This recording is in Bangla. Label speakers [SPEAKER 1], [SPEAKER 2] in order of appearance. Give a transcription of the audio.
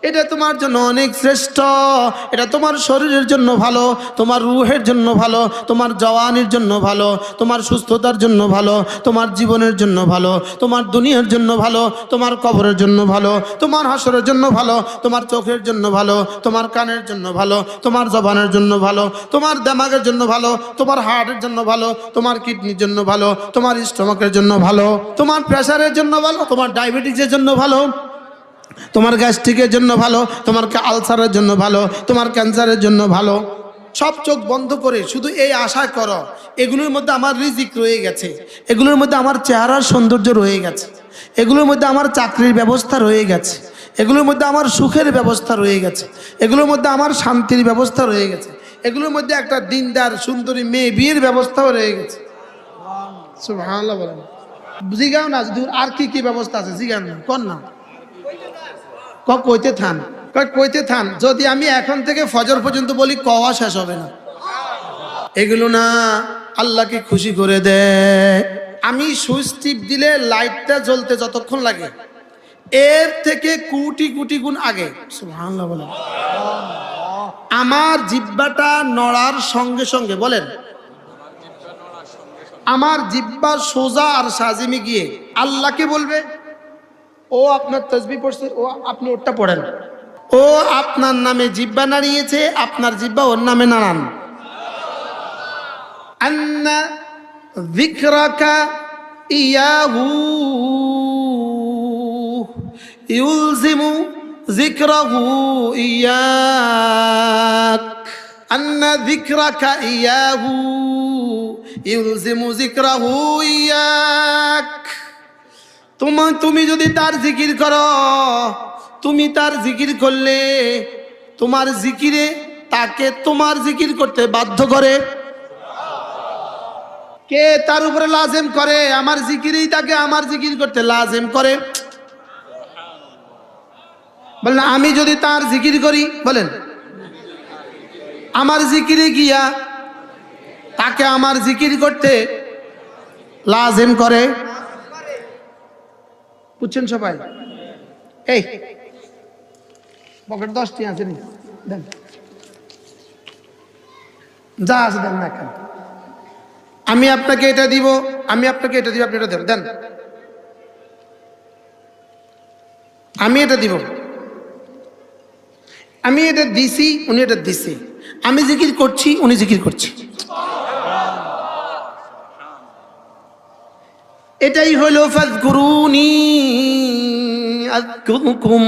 [SPEAKER 1] এটা তোমার জন্য অনেক শ্রেষ্ঠ। এটা তোমার শরীরের জন্য ভালো, তোমার রুহের জন্য ভালো, তোমার জওয়ানির জন্য ভালো, তোমার সুস্থতার জন্য ভালো, তোমার জীবনের জন্য ভালো, তোমার দুনিয়ার জন্য ভালো, তোমার কবরের জন্য ভালো, তোমার হাসরের জন্য ভালো, তোমার চোখের জন্য ভালো, তোমার কানের জন্য ভালো, তোমার জবানের জন্য ভালো, তোমার দিমাগের জন্য ভালো, তোমার হার্টের জন্য ভালো, তোমার কিডনির জন্য ভালো, তোমার স্টমাকের জন্য ভালো, তোমার প্রেসারের জন্য ভালো, তোমার ডায়াবেটিসের জন্য ভালো, তোমার গ্যাস্ট্রিকের জন্য ভালো, তোমার আলসারের জন্য ভালো, তোমার ক্যান্সারের জন্য ভালো। সব চোখ বন্ধ করে শুধু এই আশা করো, এগুলোর মধ্যে আমার রিজিক রয়ে গেছে, এগুলোর মধ্যে আমার চেহারার সৌন্দর্য রয়ে গেছে, এগুলোর মধ্যে আমার চাকরির ব্যবস্থা রয়ে গেছে, এগুলোর মধ্যে আমার সুখের ব্যবস্থা রয়ে গেছে, এগুলোর মধ্যে আমার শান্তির ব্যবস্থা রয়ে গেছে, এগুলোর মধ্যে একটা দিনদার সুন্দরী মেয়ে বিয়ের ব্যবস্থাও রয়ে গেছে। সুবহানাল্লাহ বলেন। জিগাও না যদি আর কি কি ব্যবস্থা আছে, জিগান না, কর না, কইতে থান, কইতে থান। যদি আমি এখন থেকে ফজর পর্যন্ত বলি কওয়া শেষ হবে না। এগুলো না আল্লাহকে খুশি করে দেয়। আমি সুইচ টিপ দিলে লাইটটা জ্বলতে যতক্ষণ লাগে এর থেকে কোটি কোটি গুণ আগে সুবহানাল্লাহ বলেন আমার জিহ্বাটা নড়ার সঙ্গে সঙ্গে, বলেন, আমার জিহ্বা সোজা আর সাজিমে গিয়ে আল্লাহকে বলবে, ও আপনার তাসবিহ পড়ছে, ও আপনি ওটা পড়েন, ও আপনার নামে জিহ্বা নাড়িয়েছে, আপনার জিহ্বা ওর নামে নাড়ান। আন্না যিকরাকা ইয়াহু ইউলজিমু যিকরাহু ইয়াক, আন্না যিকরাকা ইয়াহু ইউলজিমু যিকরাহু ইয়াক। তুমি যদি তার জিকির করো, তুমি তার জিকির করলে তোমার জিকিরে তাকে তোমার জিকির করতে বাধ্য করে। কে তার উপরে লাজেম করে? আমার জিকিরেই তাকে আমার জিকির করতে লাজেম করে। বলেন, আমি যদি তার জিকির করি, বলেন, আমার জিকিরে গিয়া তাকে আমার জিকির করতে লাজেম করে। বুঝছেন সবাই? এই পকেট 10টি আছে নি, দেন, যা আছে দেন না কেন। আমি আপনাকে এটা দিব, আমি আপনাকে এটা দিব, আপনি এটা দেন, দেন, আমি এটা দিব, আমি এটা দিছি, উনি এটা দিছে, আমি জিকির করছি, উনি জিকির করছে। এটাই হলো ফাযকুরুনি আযকুরকুম।